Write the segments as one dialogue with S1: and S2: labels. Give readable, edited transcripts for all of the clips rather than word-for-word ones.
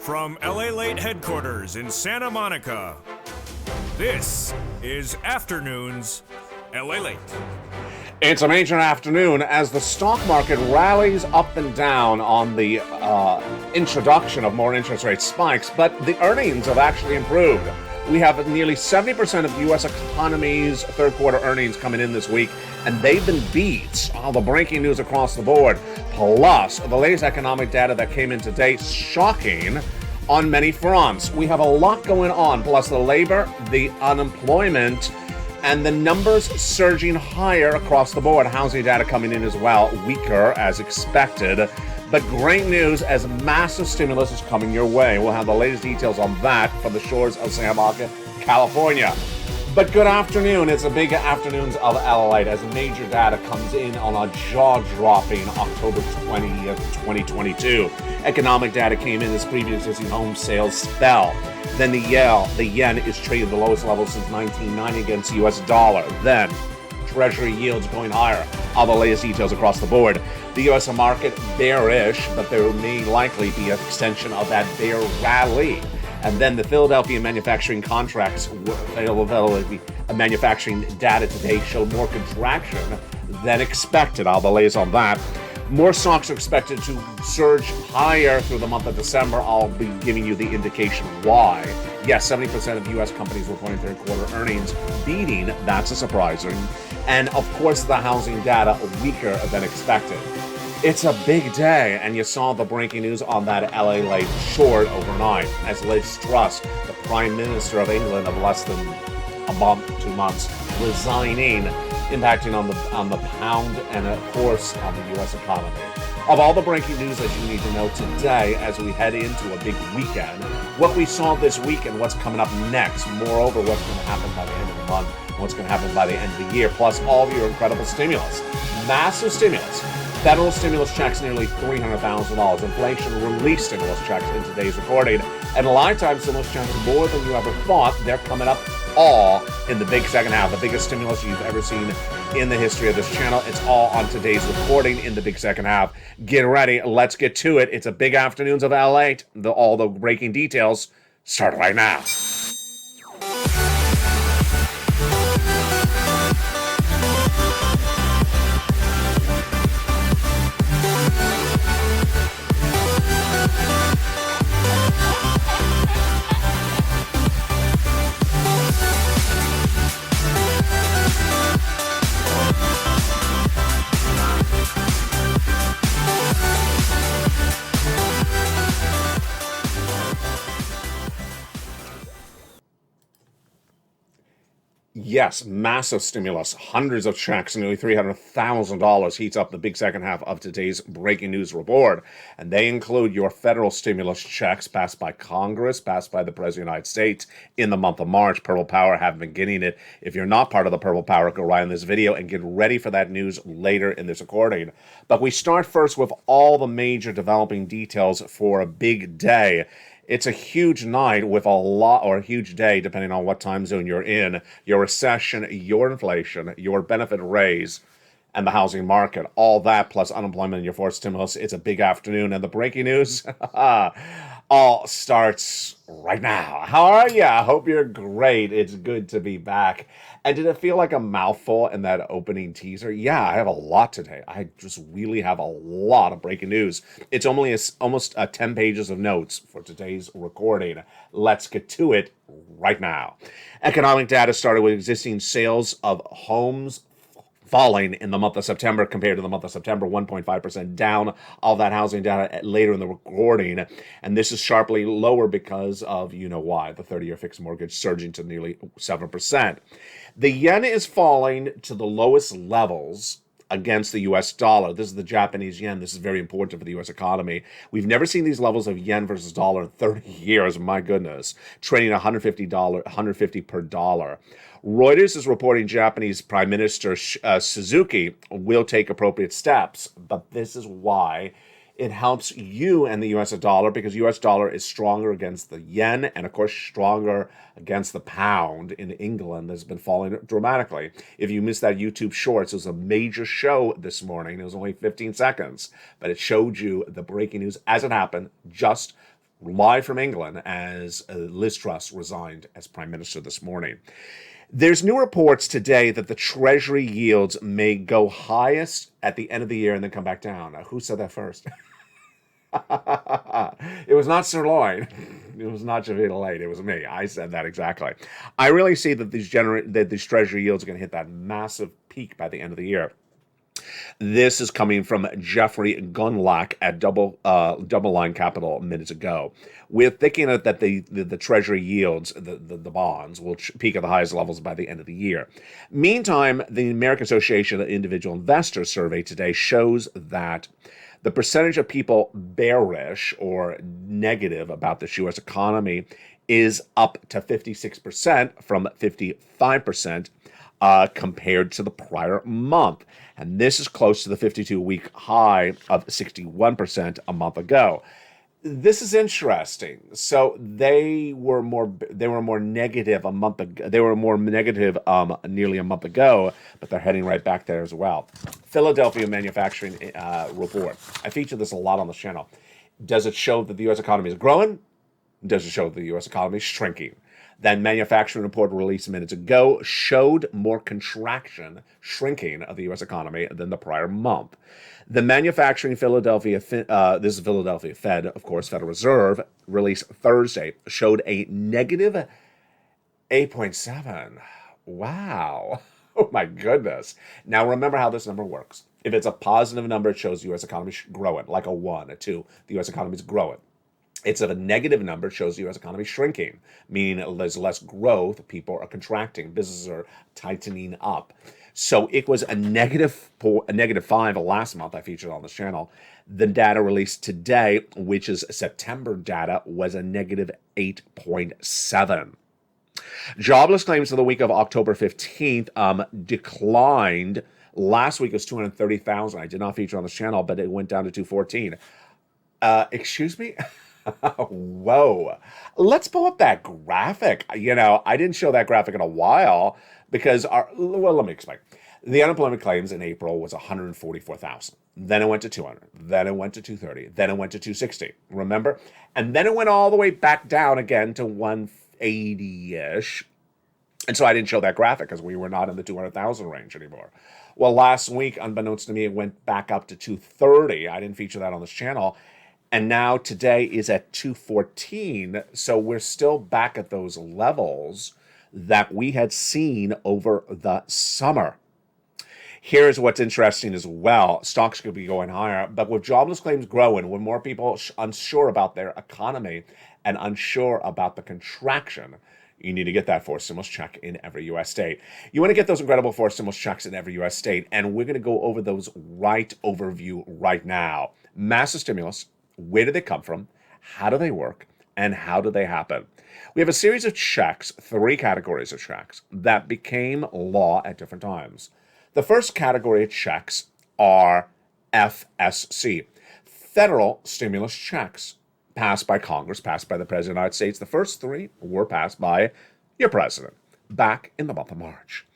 S1: From LALATE headquarters in Santa Monica, this is Afternoons LALATE.
S2: It's a major afternoon as the stock market rallies up and down on the introduction of more interest rate spikes, but the earnings have actually improved. We have nearly 70% of the U.S. economy's third quarter earnings coming in this week, and they've been beat. All the breaking news across the board. Plus, the latest economic data that came in today, shocking on many fronts. We have a lot going on, plus the labor, the unemployment, and the numbers surging higher across the board. Housing data coming in as well, weaker as expected. But great news as massive stimulus is coming your way. We'll have the latest details on that from the shores of Santa Monica, California. But good afternoon. It's a big afternoons of LALATE as major data comes in on a jaw-dropping October 20th, 2022. Economic data came in as previous existing home sales fell. Then the yen is traded the lowest level since 1990 against the U.S. dollar. Then Treasury yields going higher. All the latest details across the board. The U.S. market bearish, but there may likely be an extension of that bear rally. And then the Philadelphia manufacturing contracts, manufacturing data today showed more contraction than expected. All the latest on that. More stocks are expected to surge higher through the month of December. I'll be giving you the indication why. Yes, 70% of U.S. companies reporting third quarter earnings beating. That's a surprising. And of course, the housing data weaker than expected. It's a big day, and you saw the breaking news on that LALATE short overnight as Liz Truss, the Prime Minister of England of less than a month, 2 months, resigning, impacting on the pound and, of course, on the U.S. economy. Of all the breaking news that you need to know today as we head into a big weekend, what we saw this week and what's coming up next, moreover, what's going to happen by the end of the month, what's going to happen by the end of the year, plus all of your incredible stimulus. Massive stimulus. Federal stimulus checks nearly $300,000. Inflation relief stimulus checks in today's recording. And lifetime stimulus checks more than you ever thought. They're coming up all in the big second half. The biggest stimulus you've ever seen in the history of this channel. It's all on today's recording in the big second half. Get ready. Let's get to it. It's a big afternoons of LA. All the breaking details start right now. Yes, massive stimulus, hundreds of checks, nearly $300,000 heats up the big second half of today's breaking news report. And they include your federal stimulus checks passed by Congress, passed by the President of the United States in the month of March. Purple Power have been getting it. If you're not part of the Purple Power, go right in this video and get ready for that news later in this recording. But we start first with all the major developing details for a big day. It's a huge night with a lot, or a huge day, depending on what time zone you're in. Your recession, your inflation, your benefit raise, and the housing market. All that plus unemployment and your forced stimulus. It's a big afternoon. And the breaking news all starts right now. How are you? I hope you're great. It's good to be back. And did it feel like a mouthful in that opening teaser? Yeah, I have a lot today. I just really have a lot of breaking news. It's only almost 10 pages of notes for today's recording. Let's get to it right now. Economic data started with existing sales of homes falling in the month of September compared to the month of September, 1.5% down. All that housing data later in the recording. And this is sharply lower because of, you know why, the 30-year fixed mortgage surging to nearly 7%. The yen is falling to the lowest levels against the U.S. dollar. This is the Japanese yen. This is very important for the U.S. economy. We've never seen these levels of yen versus dollar in 30 years. My goodness. Trading $150 per dollar. Reuters is reporting Japanese Prime Minister Suzuki will take appropriate steps, but this is why it helps you and the U.S. dollar, because U.S. dollar is stronger against the yen and, of course, stronger against the pound in England that's been falling dramatically. If you missed that YouTube Shorts, it was a major show this morning. It was only 15 seconds, but it showed you the breaking news as it happened just live from England, as Liz Truss resigned as Prime Minister this morning. There's new reports today that the Treasury yields may go highest at the end of the year and then come back down. Now, who said that first? It was not Sirloin. It was not LALATE. It was me. I said that exactly. I really see that these Treasury yields are going to hit that massive peak by the end of the year. This is coming from Jeffrey Gunlack at Double Line Capital minutes ago. We're thinking that the Treasury yields, the bonds, will peak at the highest levels by the end of the year. Meantime, the American Association of Individual Investors survey today shows that the percentage of people bearish or negative about the U.S. economy is up to 56% from 55% compared to the prior month. And this is close to the 52-week high of 61% a month ago. This is interesting. So they were more negative a month ago. They were more negative nearly a month ago, but they're heading right back there as well. Philadelphia manufacturing report. I feature this a lot on the channel. Does it show that the U.S. economy is growing? Does it show that the U.S. economy is shrinking? That manufacturing report released minutes ago showed more shrinking of the U.S. economy than the prior month. The manufacturing Philadelphia, this is Philadelphia Fed, of course, Federal Reserve, released Thursday, showed a negative 8.7. Wow. Oh my goodness. Now remember how this number works. If it's a positive number, it shows the U.S. economy growing, like a 1, a 2, the U.S. economy is growing. It's a negative number, shows the U.S. economy shrinking, meaning there's less growth, people are contracting, businesses are tightening up. So it was a negative 5 last month I featured on this channel. The data released today, which is September data, was a negative 8.7. Jobless claims for the week of October 15th declined. Last week was 230,000. I did not feature on this channel, but it went down to 214. Excuse me? Whoa. Let's pull up that graphic. I didn't show that graphic in a while because let me explain. The unemployment claims in April was 144,000. Then it went to 200. Then it went to 230. Then it went to 260. Remember? And then it went all the way back down again to 180-ish. And so I didn't show that graphic because we were not in the 200,000 range anymore. Well, last week, unbeknownst to me, it went back up to 230. I didn't feature that on this channel. And now today is at 214. So we're still back at those levels that we had seen over the summer. Here's what's interesting as well. Stocks could be going higher, but with jobless claims growing, when more people unsure about their economy and unsure about the contraction, you need to get that forced stimulus check in every U.S. state. You want to get those incredible forced stimulus checks in every U.S. state, and we're going to go over those overview right now. Massive stimulus. Where do they come from? How do they work? And how do they happen? We have a series of checks, 3 categories of checks, that became law at different times. The first category of checks are FSC, federal stimulus checks, passed by Congress, passed by the President of the United States. The first 3 were passed by your president back in the month of March.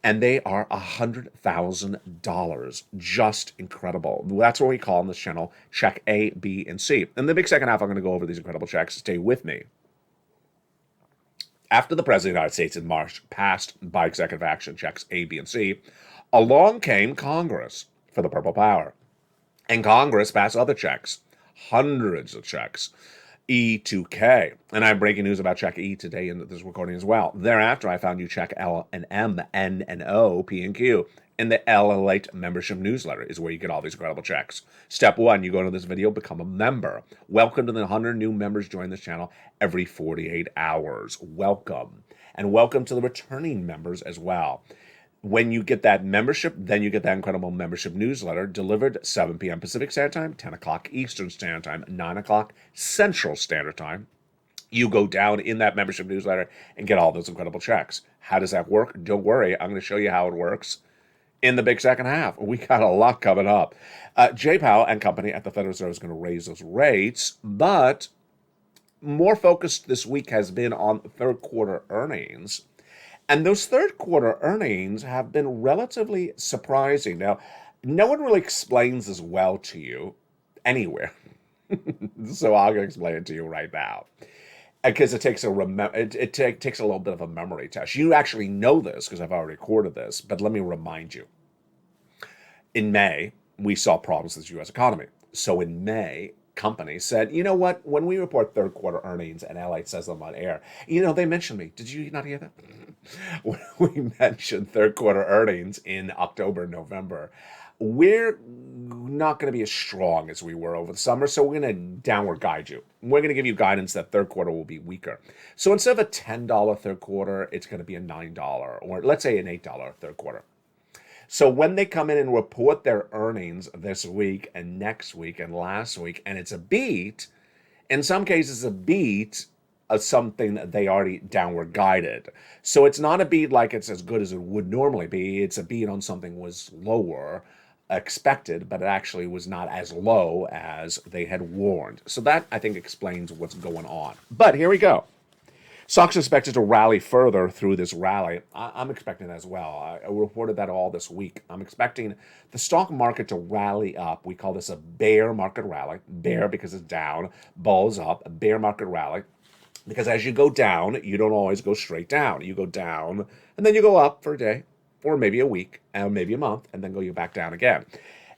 S2: And they are $100,000. Just incredible. That's what we call on this channel check A, B, and C. In the big second half, I'm going to go over these incredible checks. Stay with me. After the President of the United States in March passed by executive action checks A, B, and C, along came Congress for the purple power. And Congress passed other checks, hundreds of checks. E to K. And I have breaking news about check E today in this recording as well. Thereafter, I found you check L and M, N and O, P and Q. And the LALATE membership newsletter is where you get all these incredible checks. Step 1, you go into this video, become a member. Welcome to the 100 new members join this channel every 48 hours. Welcome. And welcome to the returning members as well. When you get that membership, then you get that incredible membership newsletter delivered 7 p.m. Pacific Standard Time, 10 o'clock Eastern Standard Time, 9 o'clock Central Standard Time. You go down in that membership newsletter and get all those incredible checks. How does that work? Don't worry. I'm going to show you how it works in the big second half. We got a lot coming up. Jay Powell and company at the Federal Reserve is going to raise those rates, but more focused this week has been on third quarter earnings. And those third quarter earnings have been relatively surprising. Now, no one really explains this well to you anywhere. So I'm going to explain it to you right now. Because it takes takes a little bit of a memory test. You actually know this because I've already recorded this, but let me remind you. In May, we saw problems with the U.S. economy. So in May, companies said, you know what? When we report third quarter earnings and LALATE says them on air, they mentioned me. Did you not hear that? When we mentioned third quarter earnings in October, November, we're not going to be as strong as we were over the summer. So we're going to downward guide you. We're going to give you guidance that third quarter will be weaker. So instead of a $10 third quarter, it's going to be a $9 or let's say an $8 third quarter. So when they come in and report their earnings this week and next week and last week, and it's a beat, in some cases a beat of something that they already downward guided. So it's not a beat like it's as good as it would normally be. It's a beat on something was lower expected, but it actually was not as low as they had warned. So that, I think, explains what's going on. But here we go. Stocks are expected to rally further through this rally. I'm expecting that as well. I reported that all this week. I'm expecting the stock market to rally up. We call this a bear market rally. Bear because it's down, bulls up, a bear market rally. Because as you go down, you don't always go straight down. You go down, and then you go up for a day, or maybe a week, and maybe a month, and then you back down again.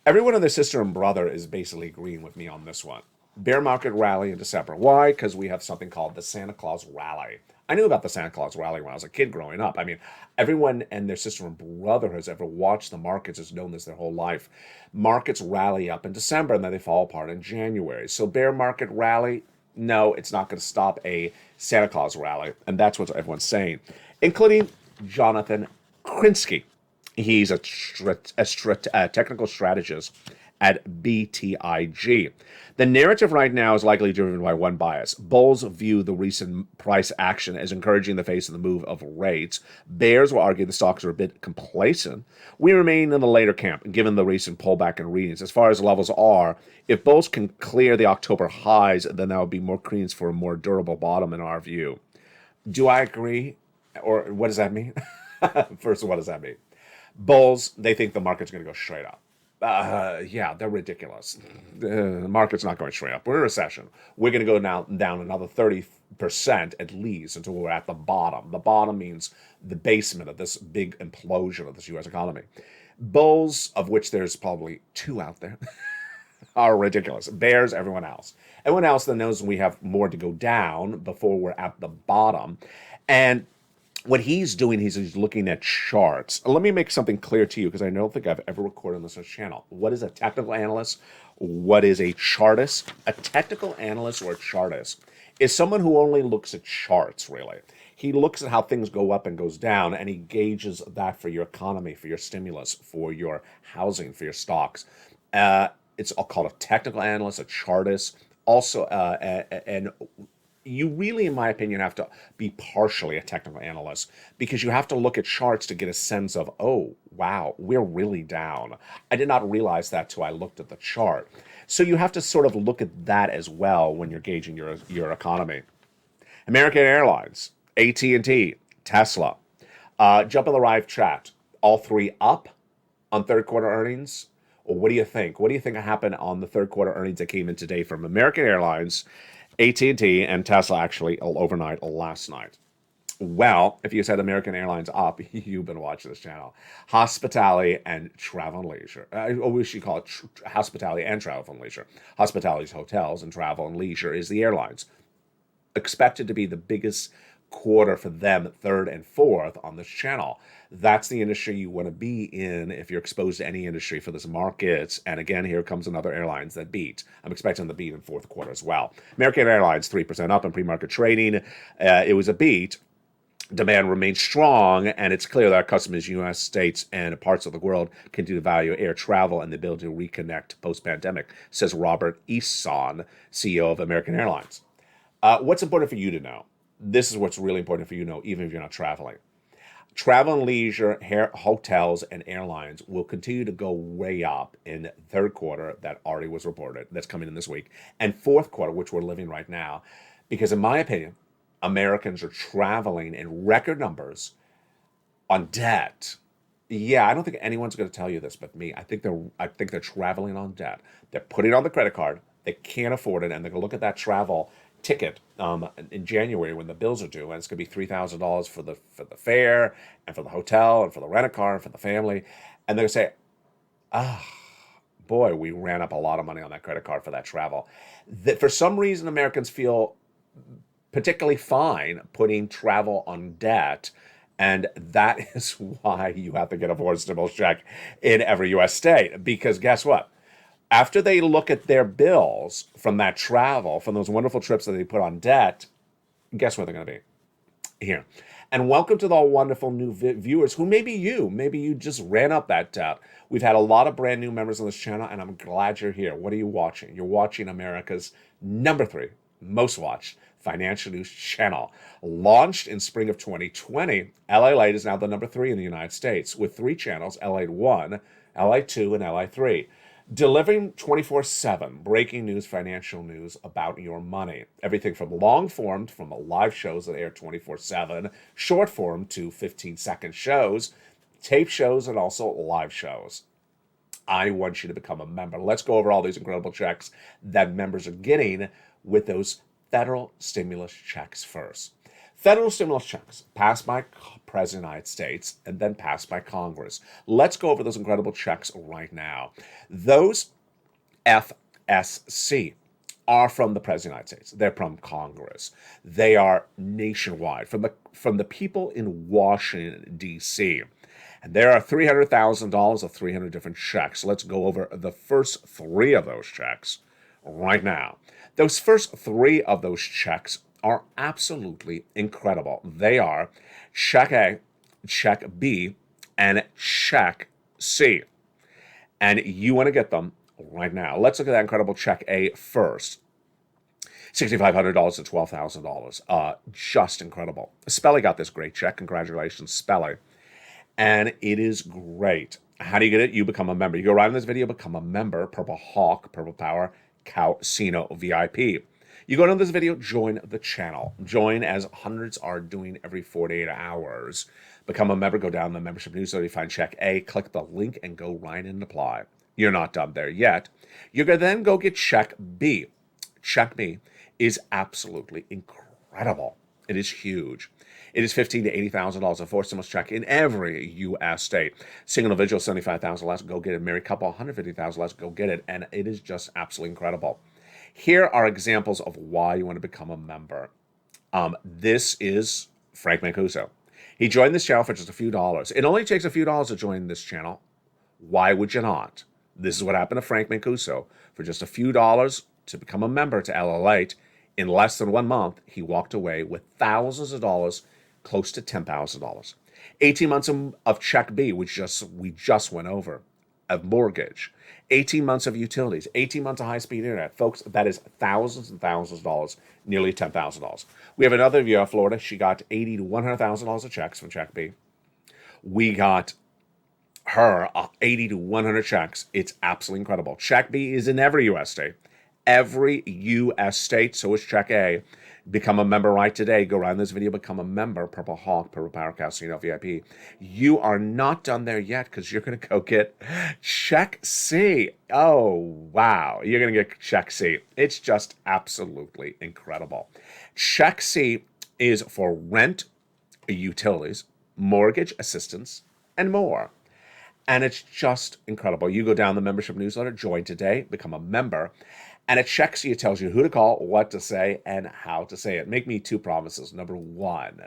S2: Everyone and their sister and brother is basically agreeing with me on this one. Bear market rally in December. Why? Because we have something called the Santa Claus rally. I knew about the Santa Claus rally when I was a kid growing up. I mean, everyone and their sister and brother has ever watched the markets, has known this their whole life. Markets rally up in December and then they fall apart in January. So bear market rally, no, it's not going to stop a Santa Claus rally. And that's what everyone's saying, including Jonathan Krinsky. He's a technical strategist at BTIG. The narrative right now is likely driven by one bias. Bulls view the recent price action as encouraging in the face of the move of rates. Bears will argue the stocks are a bit complacent. We remain in the later camp, given the recent pullback in readings. As far as levels are, if bulls can clear the October highs, then that would be more credence for a more durable bottom in our view. Do I agree? Or what does that mean? First, what does that mean? Bulls, they think the market's going to go straight up. Yeah, they're ridiculous. The market's not going straight up. We're in a recession. We're going to go down another 30% at least until we're at the bottom. The bottom means the basement of this big implosion of this U.S. economy. Bulls, of which there's probably two out there, are ridiculous. Bears, everyone else. Everyone else that knows we have more to go down before we're at the bottom. And what he's doing, he's looking at charts. Let me make something clear to you because I don't think I've ever recorded on this channel. What is a technical analyst? What is a chartist? A technical analyst or a chartist is someone who only looks at charts, really. He looks at how things go up and goes down, and he gauges that for your economy, for your stimulus, for your housing, for your stocks. It's all called a technical analyst, a chartist. Also, and you really, in my opinion, have to be partially a technical analyst because you have to look at charts to get a sense of, oh, wow, we're really down. I did not realize that till I looked at the chart. So you have to sort of look at that as well when you're gauging your economy. American Airlines, AT&T, Tesla. Jump in the live chat. All three up on third quarter earnings? Or what do you think? What do you think happened on the third quarter earnings that came in today from American Airlines, AT&T, and Tesla actually overnight last night? Well, if you said American Airlines up, you've been watching this channel. Hospitality and travel and leisure. Or we should call it hospitality and travel and leisure. Hospitality is hotels and travel and leisure is the airlines. Expected to be the biggest quarter for them, third and fourth on this channel. That's the industry you want to be in if you're exposed to any industry for this market. And again, here comes another airlines that beat. I'm expecting the beat in fourth quarter as well. American Airlines, 3% up in pre-market trading. It was a beat. Demand remains strong, and it's clear that our customers, U.S. states, and parts of the world continue to value air travel and the ability to reconnect post-pandemic, says Robert Easton, CEO of American Airlines. What's important for you to know? This is what's really important for you to know, even if you're not traveling. Travel and leisure, hotels, and airlines will continue to go way up in third quarter that already was reported, that's coming in this week, and fourth quarter, which we're living right now, because in my opinion, Americans are traveling in record numbers on debt. Yeah, I don't think anyone's going to tell you this but me. I think they're traveling on debt. They're putting it on the credit card. They can't afford it, and they're going to look at that travel ticket in January when the bills are due, and it's going to be $3,000 for the fare and for the hotel and for the rent-a-car and for the family, and they're going to say, boy, we ran up a lot of money on that credit card for that travel. That for some reason Americans feel particularly fine putting travel on debt. And that is why you have to get a foreign stimulus check in every U.S. state. Because guess what? After they look at their bills from that travel, from those wonderful trips that they put on debt, guess where they're going to be? Here. And welcome to the wonderful new viewers who maybe you just ran up that debt. We've had a lot of brand new members on this channel, and I'm glad you're here. What are you watching? You're watching America's #3 most watched financial news channel. Launched in spring of 2020, LALATE is now the #3 in the United States with 3 channels, LALATE 1, LALATE 2, and LALATE 3. Delivering 24/7 breaking news, financial news about your money. Everything from long form, from live shows that air 24/7, short form to 15-second shows, tape shows, and also live shows. I want you to become a member. Let's go over all these incredible checks that members are getting with those federal stimulus checks first. Federal stimulus checks passed by President of the United States and then passed by Congress. Let's go over those incredible checks right now. Those FSC are from the President of the United States. They're from Congress. They are nationwide, from the people in Washington, D.C. And there are $300,000 of 300 different checks. Let's go over the first 3 of those checks right now. Those first 3 of those checks are absolutely incredible. They are Check A, Check B, and Check C. And you want to get them right now. Let's look at that incredible Check A first. $6,500 to $12,000. Just incredible. Spelly got this great check. Congratulations, Spelly. And it is great. How do you get it? You become a member. You go right in this video, become a member. Purple Hawk, Purple Power, Casino VIP. You go to this video, join the channel. Join as hundreds are doing every 48 hours. Become a member, go down the membership newsletter, you find Check A, click the link, and go right in and apply. You're not done there yet. You're going to then go get Check B. Check B is absolutely incredible. It is huge. It is $15,000 to $80,000 a foreign stimulus check in every U.S. state. Single individual, $75,000 less, go get it. Married couple, $150,000 less, go get it. And it is just absolutely incredible. Here are examples of why you want to become a member. This is Frank Mancuso. He joined this channel for just a few dollars. It only takes a few dollars to join this channel. Why would you not? This is what happened to Frank Mancuso. For just a few dollars to become a member to LALATE, in less than 1 month, he walked away with thousands of dollars, close to $10,000. 18 months of Check B, which we just went over, of mortgage. 18 months of utilities, 18 months of high-speed internet. Folks, that is thousands and thousands of dollars, nearly $10,000. We have another viewer in Florida. She got $80,000 to $100,000 of checks from Check B. We got her 80 to 100 checks. It's absolutely incredible. Check B is in every U.S. state. Every U.S. state, so is Check A. Become a member right today. Go right in this video, become a member. Purple Hawk, Purple Power, Casino VIP. You are not done there yet because you're going to go get Check C. Oh, wow. You're going to get Check C. It's just absolutely incredible. Check C is for rent, utilities, mortgage assistance, and more. And it's just incredible. You go down the membership newsletter, join today, become a member, and it checks you, it tells you who to call, what to say, and how to say it. Make me 2 promises. Number 1,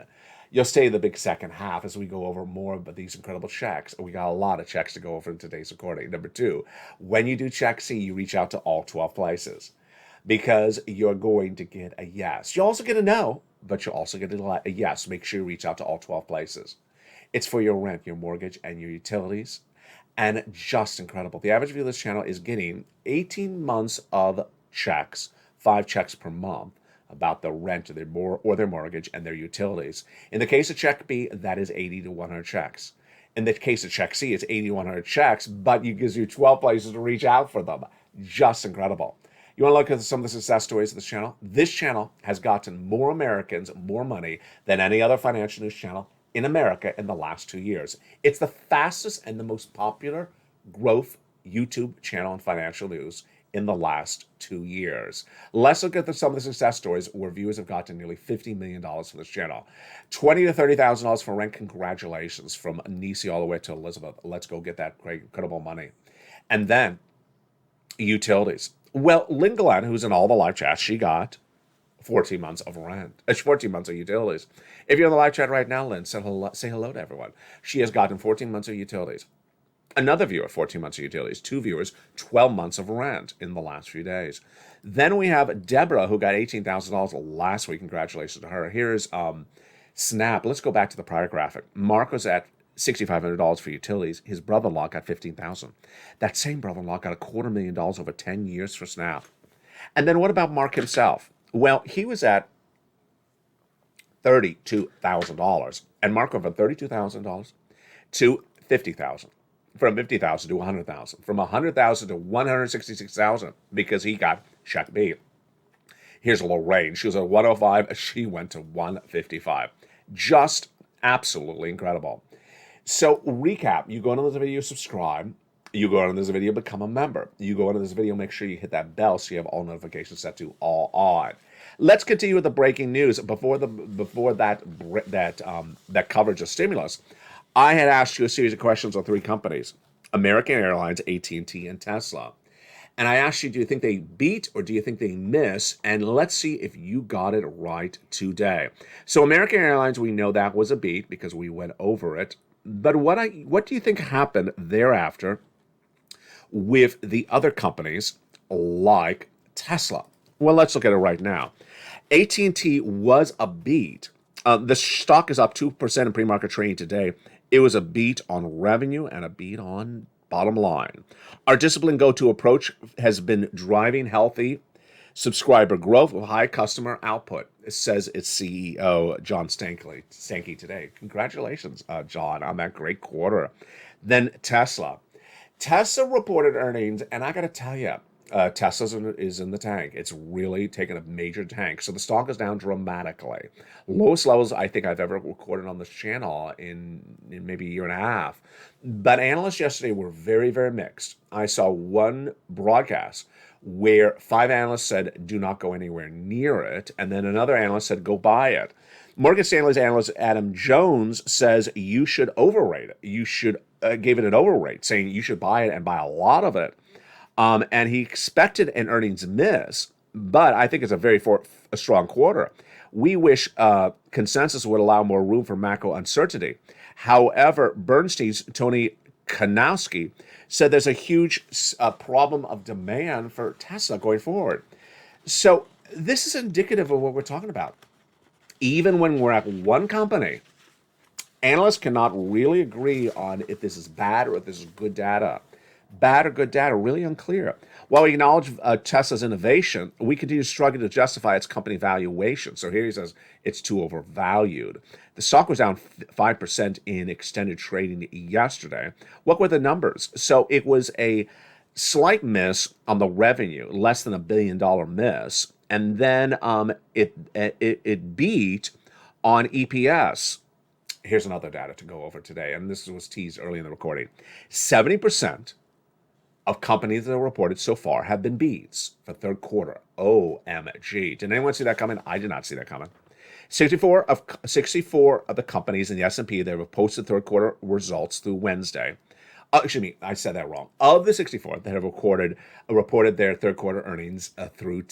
S2: you'll stay in the big second half as we go over more of these incredible checks. We got a lot of checks to go over in today's recording. Number 2, when you do Check C, you reach out to all 12 places because you're going to get a yes. You'll also get a no, but you'll also get a yes. Make sure you reach out to all 12 places. It's for your rent, your mortgage, and your utilities. And just incredible. The average viewer of this channel is getting 18 months of checks, 5 checks per month, about the rent or their mortgage and their utilities. In the case of Check B, that is 80 to 100 checks. In the case of Check C, it's 80 to 100 checks, but it gives you 12 places to reach out for them. Just incredible. You want to look at some of the success stories of this channel? This channel has gotten more Americans more money than any other financial news channel in America in the last 2 years. It's the fastest and the most popular growth YouTube channel in financial news in the last 2 years. Let's look at some of the success stories where viewers have gotten nearly $50 million for this channel. $20,000 to $30,000 for rent. Congratulations from Nisi all the way to Elizabeth. Let's go get that incredible money. And then utilities. Well, Lynn Glenn, who's in all the live chats, she got 14 months of rent. 14 months of utilities. If you're in the live chat right now, Lynn, say hello to everyone. She has gotten 14 months of utilities. Another viewer, 14 months of utilities. Two viewers, 12 months of rent in the last few days. Then we have Deborah, who got $18,000 last week. Congratulations to her. Here's Snap. Let's go back to the prior graphic. Mark was at $6,500 for utilities. His brother-in-law got $15,000. That same brother-in-law got $250,000 over 10 years for Snap. And then what about Mark himself? Well, he was at $32,000, and Mark went from $32,000 to $50,000, from $50,000 to $100,000, from $100,000 to $166,000 because he got check B. Here's a little range. She was at 105. She went to 155. Just absolutely incredible. So recap: you go into this video, subscribe. You go into this video, become a member. You go into this video, make sure you hit that bell so you have all notifications set to all on. Let's continue with the breaking news. Before that coverage of stimulus, I had asked you a series of questions on three companies: American Airlines, AT&T, and Tesla. And I asked you, do you think they beat or do you think they miss? And let's see if you got it right today. So American Airlines, we know that was a beat because we went over it. But what do you think happened thereafter with the other companies like Tesla? Well, let's look at it right now. AT&T was a beat. The stock is up 2% in pre-market trading today. It was a beat on revenue and a beat on bottom line. Our disciplined go-to approach has been driving healthy subscriber growth with high customer output, says its CEO, John Stankey today. Congratulations, John, on that great quarter. Then Tesla. Tesla reported earnings, and I got to tell you, Tesla is in the tank. It's really taken a major tank. So the stock is down dramatically. Lowest levels I think I've ever recorded on this channel in maybe a year and a half. But analysts yesterday were very, very mixed. I saw one broadcast where 5 analysts said, do not go anywhere near it. And then another analyst said, go buy it. Morgan Stanley's analyst Adam Jones says you should overrate it. You should give it an overrate, saying you should buy it and buy a lot of it. And he expected an earnings miss, but I think it's a strong quarter. We wish consensus would allow more room for macro uncertainty. However, Bernstein's Tony Kanowski said there's a huge problem of demand for Tesla going forward. So this is indicative of what we're talking about. Even when we're at one company, analysts cannot really agree on if this is bad or if this is good data. Bad or good data, really unclear. While we acknowledge Tesla's innovation, we continue to struggle to justify its company valuation. So here he says it's too overvalued. The stock was down 5% in extended trading yesterday. What were the numbers? So it was a slight miss on the revenue, less than $1 billion miss, and then it beat on EPS. Here's another data to go over today, and this was teased early in the recording. 70% of companies that are reported so far have been beats for third quarter. OMG. Did anyone see that coming? I did not see that coming. 64 of the companies in the S&P that have posted third quarter results through Wednesday. Excuse me, I said that wrong. Of the 64 that have reported their third quarter earnings through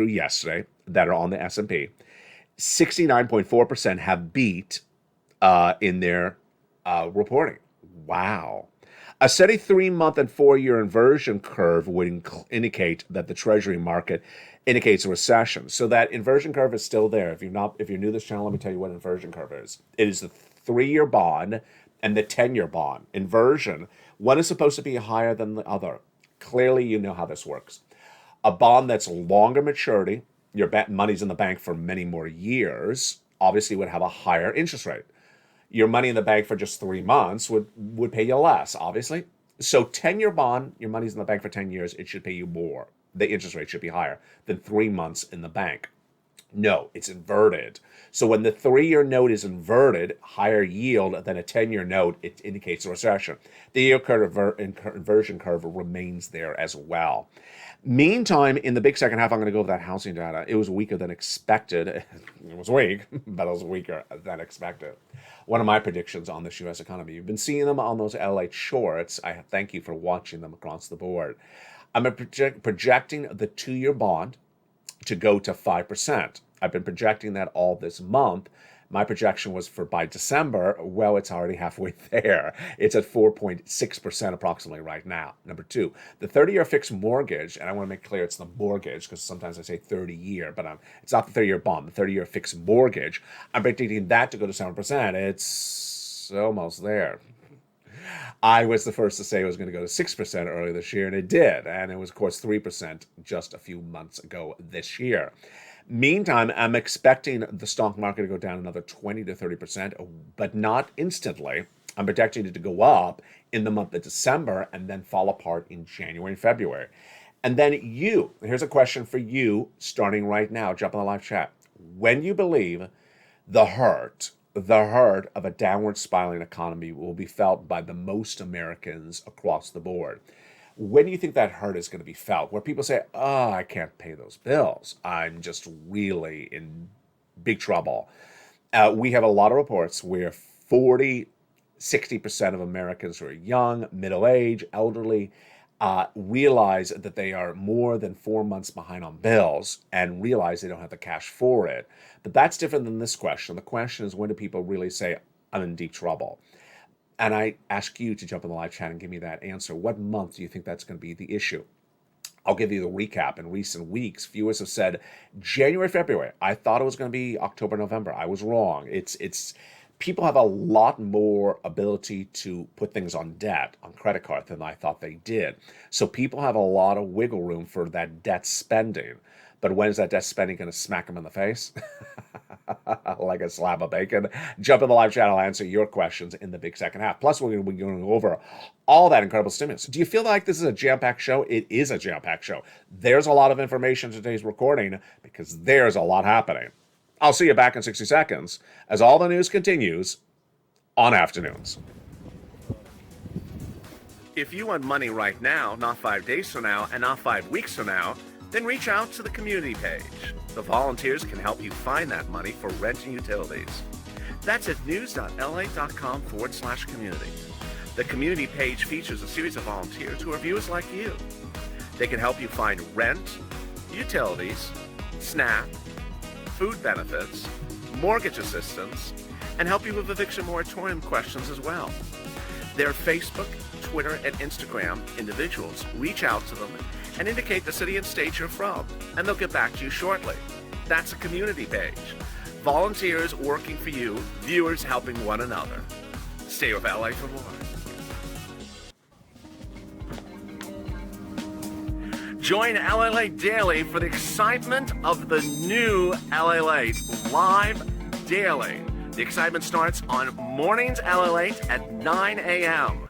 S2: yesterday that are on the S&P, 69.4% have beat in their reporting. Wow. A steady 3-month and 4-year inversion curve would indicate that the Treasury market indicates a recession. So that inversion curve is still there. If you're new to this channel, let me tell you what inversion curve is. It is the 3-year bond and the 10-year bond. Inversion, one is supposed to be higher than the other. Clearly, you know how this works. A bond that's longer maturity, your money's in the bank for many more years, obviously would have a higher interest rate. Your money in the bank for just 3 months would pay you less, obviously. So 10-year bond, your money's in the bank for 10 years, it should pay you more. The interest rate should be higher than 3 months in the bank. No, it's inverted. So when the 3-year note is inverted, higher yield than a 10-year note, it indicates a recession. The yield curve inversion curve remains there as well. Meantime, in the big second half, I'm going to go over that housing data. It was weaker than expected. It was weak, but it was weaker than expected. One of my predictions on this U.S. economy. You've been seeing them on those LA shorts. I thank you for watching them across the board. I'm projecting the 2-year bond to go to 5%. I've been projecting that all this month. My projection was for by December. Well, it's already halfway there. It's at 4.6% approximately right now. Number two, the 30-year fixed mortgage, and I want to make clear it's the mortgage because sometimes I say 30-year, but it's not the 30-year bond, the 30-year fixed mortgage. I'm predicting that to go to 7%. It's almost there. I was the first to say it was going to go to 6% earlier this year, and it did. And it was, of course, 3% just a few months ago this year. Meantime, I'm expecting the stock market to go down another 20 to 30%, but not instantly. I'm projecting it to go up in the month of December and then fall apart in January and February. And then here's a question for you starting right now. Jump on the live chat. When you believe the hurt of a downward spiraling economy will be felt by the most Americans across the board. When do you think that hurt is going to be felt? Where people say, oh, I can't pay those bills. I'm just really in big trouble. We have a lot of reports where 60% of Americans who are young, middle-aged, elderly, realize that they are more than 4 months behind on bills and realize they don't have the cash for it. But that's different than this question. The question is, when do people really say, I'm in deep trouble? And I ask you to jump in the live chat and give me that answer. What month do you think that's going to be the issue? I'll give you the recap. In recent weeks, viewers have said January, February. I thought it was going to be October, November. I was wrong. It's people have a lot more ability to put things on debt, on credit card, than I thought they did. So people have a lot of wiggle room for that debt spending. But when is that debt spending going to smack them in the face? Like a slab of bacon? Jump in the live chat. I'll answer your questions in the big second half. Plus, we're going to be going over all that incredible stimulus. Do you feel like this is a jam-packed show? It is a jam-packed show. There's a lot of information in today's recording because there's a lot happening. I'll see you back in 60 seconds as all the news continues on Afternoons.
S3: If you want money right now, not 5 days from now, and not 5 weeks from now, then reach out to the community page. The volunteers can help you find that money for rent and utilities. That's at news.la.com/community. The community page features a series of volunteers who are viewers like you. They can help you find rent, utilities, SNAP, food benefits, mortgage assistance, and help you with eviction moratorium questions as well. Their Facebook, Twitter, and Instagram individuals reach out to them and indicate the city and state you're from, and they'll get back to you shortly. That's a community page. Volunteers working for you, viewers helping one another. Stay with LA for more. Join LALATE Daily for the excitement of the new LALATE live daily. The excitement starts on mornings LALATE at 9 a.m.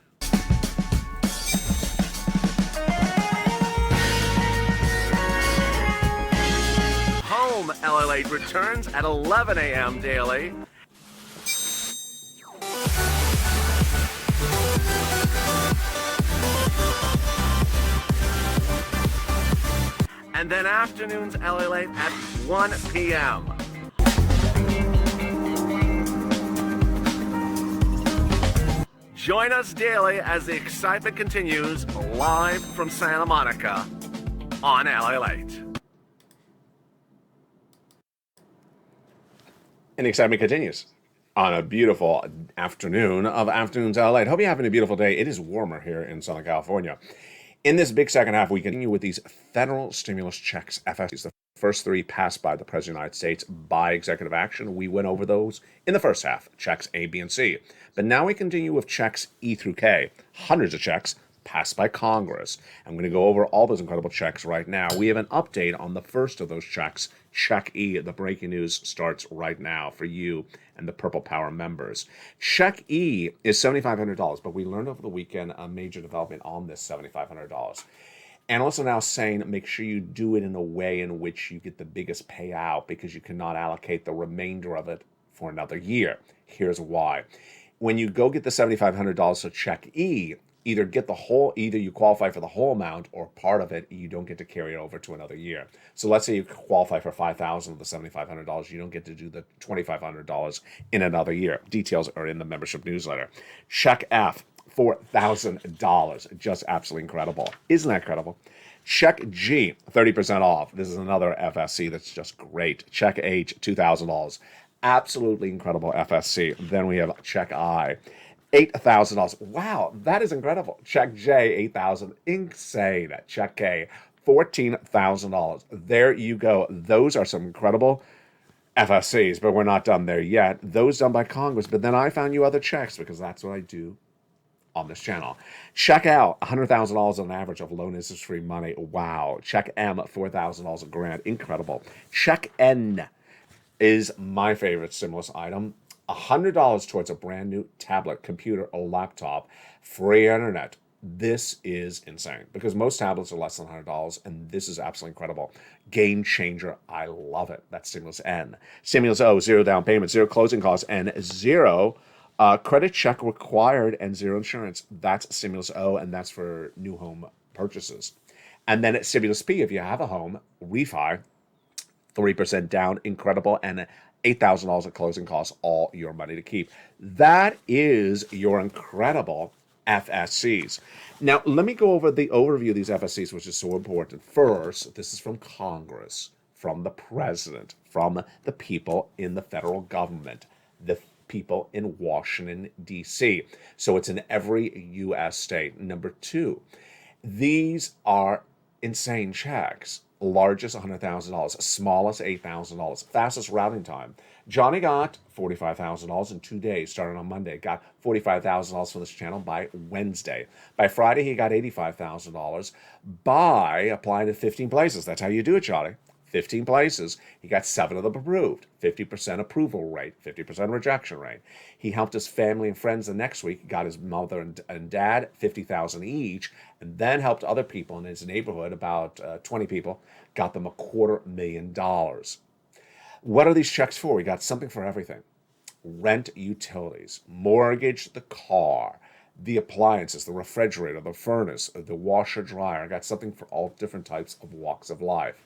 S3: Home LALATE returns at 11 a.m. daily. And then afternoons LALATE at 1 p.m. Join us daily as the excitement continues live from Santa Monica on LALATE.
S2: And the excitement continues on a beautiful afternoon of Afternoons LA. Hope you're having a beautiful day. It is warmer here in Southern California. In this big second half, we continue with these federal stimulus checks, FSCs. The first three passed by the President of the United States by executive action. We went over those in the first half, checks A, B, and C. But now we continue with checks E through K, hundreds of checks passed by Congress. I'm going to go over all those incredible checks right now. We have an update on the first of those checks, Check E. The breaking news starts right now for you and the Purple Power members. Check E is $7,500, but we learned over the weekend a major development on this $7,500. Analysts are now saying make sure you do it in a way in which you get the biggest payout because you cannot allocate the remainder of it for another year. Here's why. When you go get the $7,500 to check E, either you qualify for the whole amount or part of it, you don't get to carry it over to another year. So let's say you qualify for $5,000 of the $7,500, you don't get to do the $2,500 in another year. Details are in the membership newsletter. Check F, $4,000. Just absolutely incredible. Isn't that incredible? Check G, 30% off. This is another FSC that's just great. Check H, $2,000. Absolutely incredible FSC. Then we have check I, $8,000. Wow, that is incredible. Check J, $8,000. Insane. Check K, $14,000. There you go. Those are some incredible FSCs, but we're not done there yet. Those done by Congress. But then I found you other checks because that's what I do on this channel. Check out $100,000 on average of loan interest-free money. Wow. Check M, $4,000 a grant. Incredible. Check N is my favorite stimulus item. $100 towards a brand new tablet, computer, or laptop, free internet. This is insane because most tablets are less than $100, and this is absolutely incredible. Game changer. I love it. That's stimulus N. Stimulus O, zero down payment, zero closing costs, and zero credit check required, and zero insurance. That's stimulus O, and that's for new home purchases. And then at stimulus P, if you have a home, refi, 3% down, incredible, and $8,000 at closing costs, all your money to keep. That is your incredible FSCs. Now, let me go over the overview of these FSCs, which is so important. First, this is from Congress, from the president, from the people in the federal government, the people in Washington, D.C. So it's in every U.S. state. Number two, these are insane checks. Largest $100,000, smallest $8,000, fastest routing time. Johnny got $45,000 in 2 days, starting on Monday. Got $45,000 for this channel by Wednesday. By Friday, he got $85,000 by applying to 15 places. That's how you do it, Johnny. 15 places. He got 7 of them approved. 50% approval rate, 50% rejection rate. He helped his family and friends the next week. Got his mother and dad $50,000 each, and then helped other people in his neighborhood, about 20 people, got them $250,000. What are these checks for? We got something for everything. Rent, utilities, mortgage, the car, the appliances, the refrigerator, the furnace, the washer, dryer. I got something for all different types of walks of life.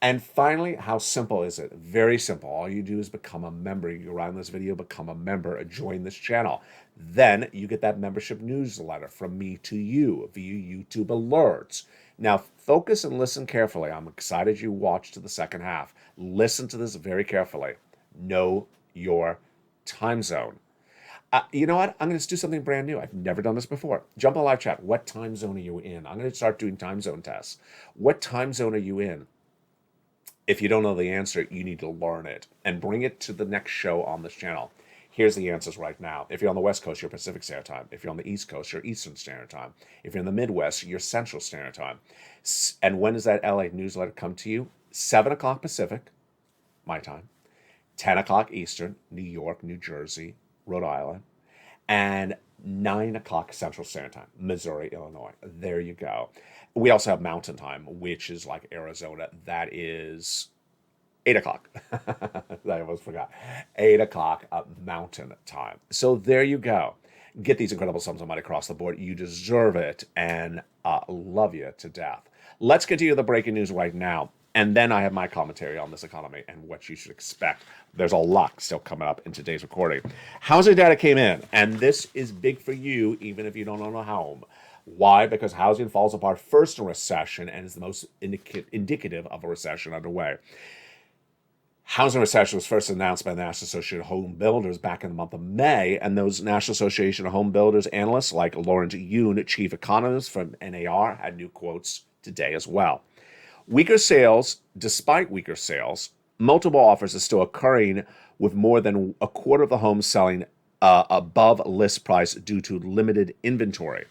S2: And finally, how simple is it? Very simple. All you do is become a member. You go around this video, become a member, join this channel. Then you get that membership newsletter from me to you via YouTube alerts. Now, focus and listen carefully. I'm excited you watched to the second half. Listen to this very carefully. Know your time zone. You know what? I'm going to do something brand new. I've never done this before. Jump on live chat. What time zone are you in? I'm going to start doing time zone tests. What time zone are you in? If you don't know the answer, you need to learn it and bring it to the next show on this channel. Here's the answers right now. If you're on the West Coast, you're Pacific Standard Time. If you're on the East Coast, you're Eastern Standard Time. If you're in the Midwest, you're Central Standard Time. And when does that LA newsletter come to you? 7 o'clock Pacific, my time. 10 o'clock Eastern, New York, New Jersey, Rhode Island. And 9 o'clock Central Standard Time, Missouri, Illinois. There you go. We also have Mountain Time, which is like Arizona. That is 8 o'clock. I almost forgot. 8 o'clock Mountain Time. So there you go. Get these incredible sums of money across the board. You deserve it, and love you to death. Let's get to the breaking news right now. And then I have my commentary on this economy and what you should expect. There's a lot still coming up in today's recording. Housing data came in, and this is big for you, even if you don't own a home. Why? Because housing falls apart first in recession and is the most indicative of a recession underway. Housing recession was first announced by the National Association of Home Builders back in the month of May, and those National Association of Home Builders analysts like Lawrence Yoon, chief economist from NAR, had new quotes today as well. Weaker sales, despite weaker sales, multiple offers are still occurring, with more than a quarter of the homes selling above list price due to limited inventory.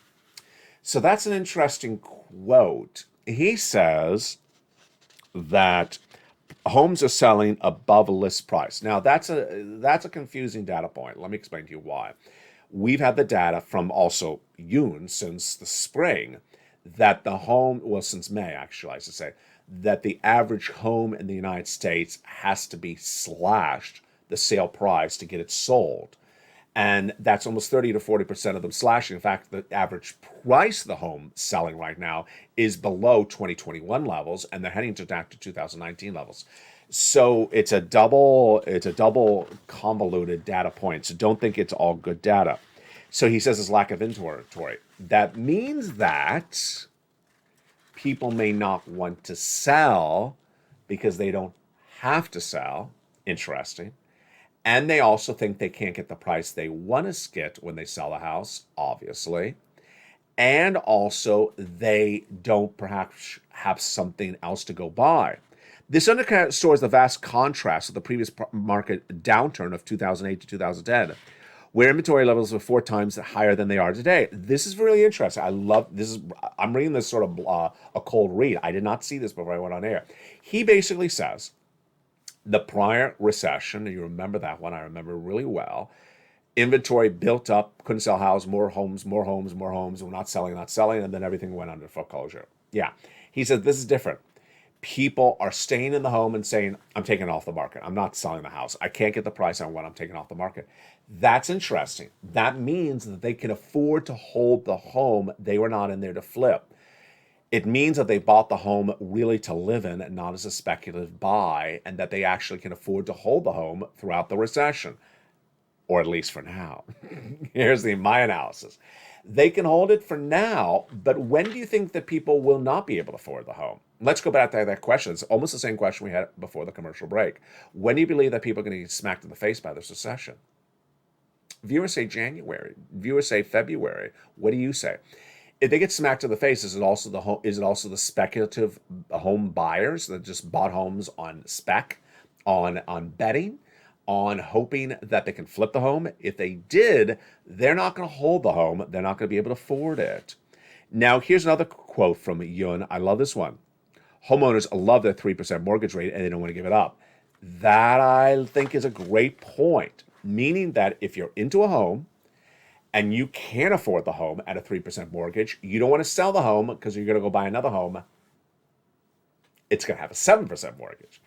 S2: So that's an interesting quote. He says that homes are selling above list price. Now, that's a confusing data point. Let me explain to you why. We've had the data from also Yoon since the spring that the home, well, since May, actually, I should say, that the average home in the United States has to be slashed the sale price to get it sold. And that's almost 30 to 40% of them slashing. In fact, the average price of the home selling right now is below 2021 levels, and they're heading back to 2019 levels. So it's a double convoluted data point. So don't think it's all good data. So he says there's lack of inventory. That means that people may not want to sell because they don't have to sell. Interesting. And they also think they can't get the price they want to get when they sell a house, obviously. And also, they don't perhaps have something else to go buy. This underscores the vast contrast of the previous market downturn of 2008 to 2010, where inventory levels were 4 times higher than they are today. This is really interesting. I love this. I'm reading this sort of a cold read. I did not see this before I went on air. He basically says the prior recession, and you remember that one, I remember really well, inventory built up, couldn't sell houses, more homes, we're not selling, and then everything went under foreclosure. Yeah. He said this is different. People are staying in the home and saying, I'm taking it off the market. I'm not selling the house. I can't get the price I want. I'm taking it off the market. That's interesting. That means that they can afford to hold the home. They were not in there to flip. It means that they bought the home really to live in and not as a speculative buy, and that they actually can afford to hold the home throughout the recession, or at least for now. Here's my analysis. They can hold it for now, but when do you think that people will not be able to afford the home? Let's go back to that question. It's almost the same question we had before the commercial break. When do you believe that people are going to get smacked in the face by this recession? Viewers say January. Viewers say February. What do you say? If they get smacked in the face, is it also the speculative home buyers that just bought homes on spec, on betting, on hoping that they can flip the home? If they did, they're not going to hold the home. They're not going to be able to afford it. Now, here's another quote from Yun. I love this one. Homeowners love their 3% mortgage rate and they don't want to give it up. That, I think, is a great point, meaning that if you're into a home and you can't afford the home at a 3% mortgage, you don't want to sell the home because you're going to go buy another home. It's going to have a 7% mortgage.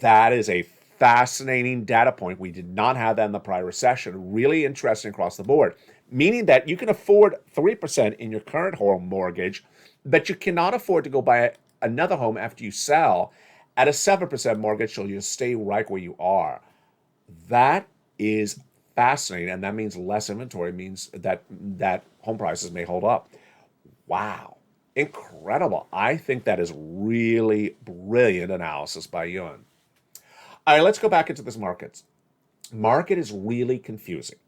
S2: That is a fascinating data point. We did not have that in the prior recession. Really interesting across the board, meaning that you can afford 3% in your current home mortgage, but you cannot afford to go buy another home after you sell at a 7% mortgage, so you stay right where you are. That is fascinating, and that means less inventory, means that home prices may hold up. Wow. Incredible. I think that is really brilliant analysis by Yun. All right, let's go back into this market. Market is really confusing,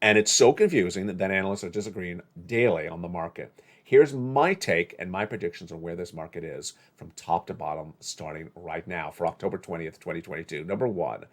S2: and it's so confusing that analysts are disagreeing daily on the market. Here's my take and my predictions on where this market is from top to bottom starting right now for October 20th, 2022. Number one,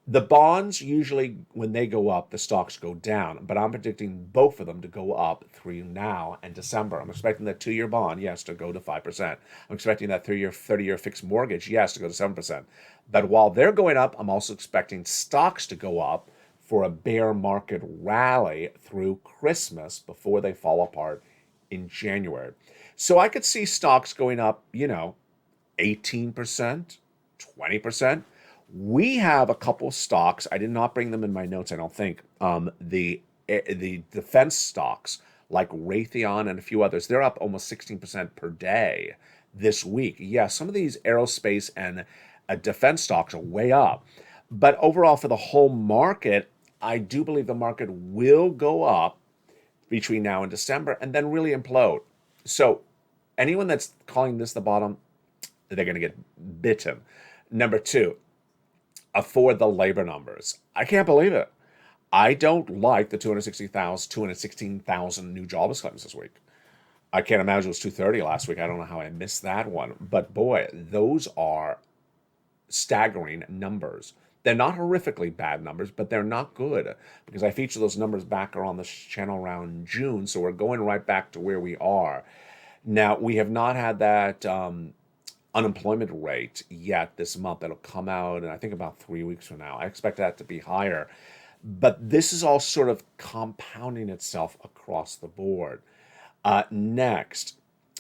S2: the bonds usually, when they go up, the stocks go down, but I'm predicting both of them to go up through now and December. I'm expecting that 2-year bond, yes, to go to 5%. I'm expecting that 30-year fixed mortgage, yes, to go to 7%. But while they're going up, I'm also expecting stocks to go up for a bear market rally through Christmas before they fall apart in January. So I could see stocks going up, 18%, 20%. We have a couple of stocks. I did not bring them in my notes, I don't think. The defense stocks like Raytheon and a few others, they're up almost 16% per day this week. Yeah, some of these aerospace and defense stocks are way up. But overall, for the whole market, I do believe the market will go up between now and December and then really implode. So anyone that's calling this the bottom, they're going to get bitten. Number two, afford the labor numbers. I can't believe it. I don't like the 216,000 new jobless claims this week. I can't imagine it was 230 last week. I don't know how I missed that one. But boy, those are staggering numbers. They're not horrifically bad numbers, but they're not good because I feature those numbers back on this channel around June. So we're going right back to where we are. Now, we have not had that unemployment rate yet this month. That'll come out in, I think, about 3 weeks from now. I expect that to be higher. But this is all sort of compounding itself across the board. Next,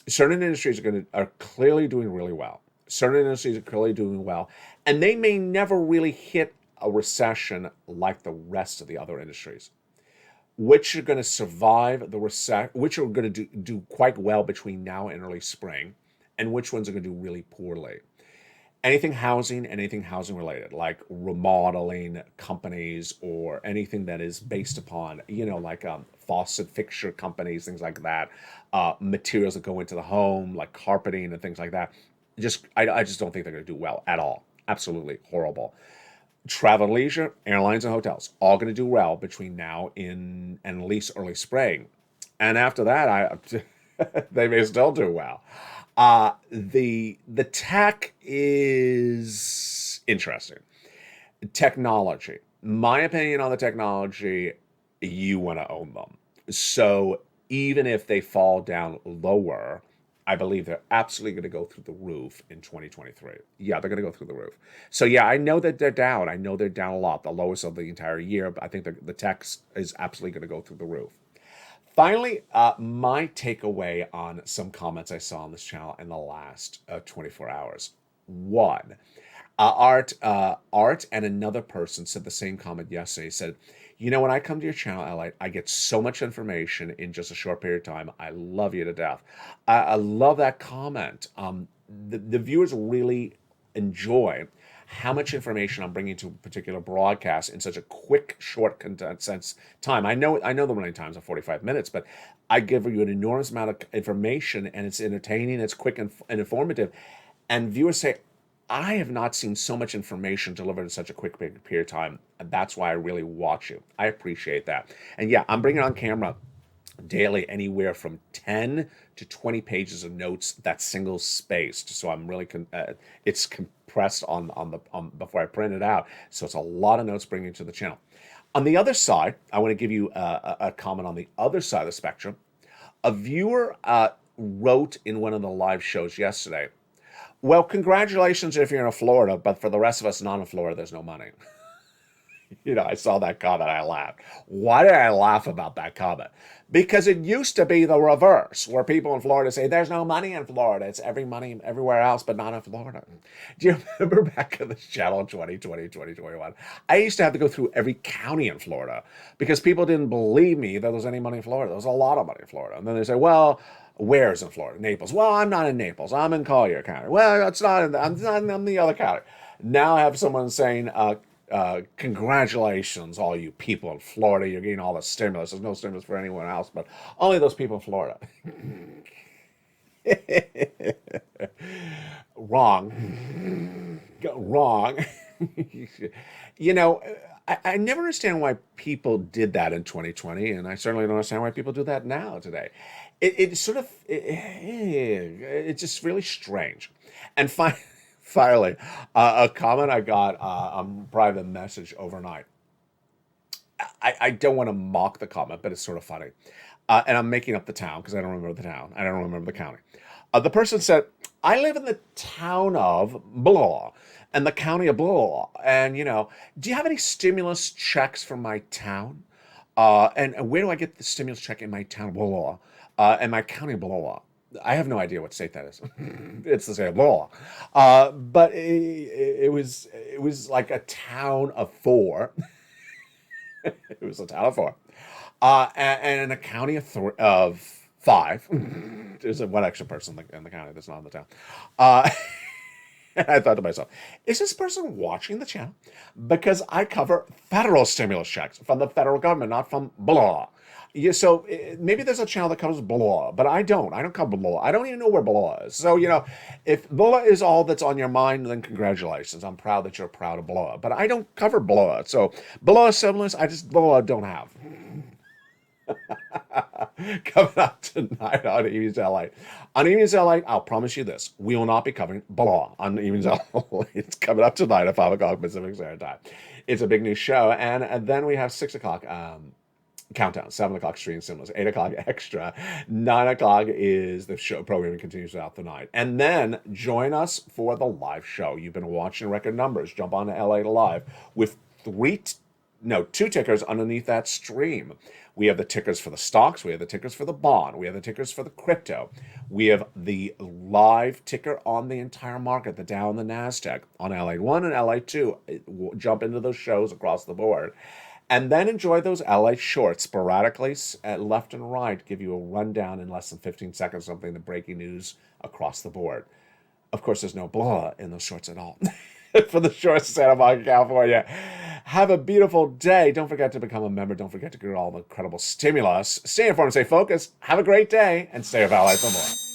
S2: Certain industries are clearly doing really well. Certain industries are clearly doing well, and they may never really hit a recession like the rest of the other industries. Which are going to survive the recession, which are going to do quite well between now and early spring, and which ones are going to do really poorly. Anything housing related, like remodeling companies or anything that is based upon, like faucet fixture companies, things like that, materials that go into the home, like carpeting and things like that. I just don't think they're going to do well at all. Absolutely horrible. Travel and leisure, airlines and hotels, all going to do well between now and at least early spring. And after that, they may still do well. The tech is interesting. Technology. My opinion on the technology, you want to own them. So even if they fall down lower, I believe they're absolutely going to go through the roof in 2023. Yeah, they're going to go through the roof. So yeah, I know that they're down. I know they're down a lot, the lowest of the entire year, but I think the tech is absolutely going to go through the roof. Finally, my takeaway on some comments I saw on this channel in the last 24 hours. One, Art and another person said the same comment yesterday. He said, when I come to your channel, I get so much information in just a short period of time. I love you to death. I love that comment. The viewers really enjoy how much information I'm bringing to a particular broadcast in such a quick, short condensed time. I know the running times are 45 minutes, but I give you an enormous amount of information, and it's entertaining, it's quick and informative. And viewers say, I have not seen so much information delivered in such a quick period of time, and that's why I really watch you. I appreciate that. And yeah, I'm bringing on camera daily anywhere from 10 to 20 pages of notes that's single spaced. So I'm really it's compressed on before I print it out. So it's a lot of notes bringing to the channel. On the other side, I want to give you a comment on the other side of the spectrum. A viewer wrote in one of the live shows yesterday, well, congratulations if you're in Florida, but for the rest of us not in Florida, there's no money. I saw that comment, I laughed. Why did I laugh about that comment? Because it used to be the reverse, where people in Florida say, there's no money in Florida. It's every money everywhere else, but not in Florida. Do you remember back in this channel, 2020, 2021? I used to have to go through every county in Florida because people didn't believe me that there was any money in Florida. There was a lot of money in Florida. And then they say, well, where's in Florida? Naples. Well, I'm not in Naples. I'm in Collier County. Well, it's not I'm not in the other county. Now I have someone saying, congratulations, all you people in Florida. You're getting all the stimulus. There's no stimulus for anyone else, but only those people in Florida. Wrong. Wrong. I never understand why people did that in 2020, and I certainly don't understand why people do that now today. It's just really strange. And finally, a comment I got on private message overnight. I don't want to mock the comment, but it's sort of funny. And I'm making up the town because I don't remember the town. I don't remember the county. The person said, I live in the town of blah and the county of blah. And, do you have any stimulus checks from my town? And where do I get the stimulus check in my town, blah, and my county, blah? I have no idea what state that is. It's the same blah. But it was like a town of 4. It was a town of 4. And in a county of 5. There's one extra person in the county that's not in the town. And I thought to myself, is this person watching the channel? Because I cover federal stimulus checks from the federal government, not from blah. Yeah, so maybe there's a channel that covers blah, but I don't. I don't cover blah. I don't even know where blah is. So, if blah is all that's on your mind, then congratulations. I'm proud that you're proud of blah. But I don't cover blah. So blah stimulus, blah don't have. Coming up tonight on Evenings LA. On Evenings LA, I'll promise you this. We will not be covering blah on Evenings LA. It's coming up tonight at 5 o'clock Pacific Standard Time. It's a big new show. And then we have 6 o'clock countdown, 7 o'clock stream stimulus, 8 o'clock extra, 9 o'clock is the show programming continues throughout the night. And then join us for the live show. You've been watching Record Numbers. Jump on to LA to Live with no, two tickers underneath that stream. We have the tickers for the stocks, we have the tickers for the bond, we have the tickers for the crypto. We have the live ticker on the entire market, the Dow and the NASDAQ, on LA1 and LA2. Jump into those shows across the board. And then enjoy those LA shorts sporadically at left and right, give you a rundown in less than 15 seconds, something the breaking news across the board. Of course, there's no blah in those shorts at all. For the shorts of Santa Monica, California. Have a beautiful day. Don't forget to become a member. Don't forget to get all the incredible stimulus. Stay informed, stay focused. Have a great day, and stay with LA for more.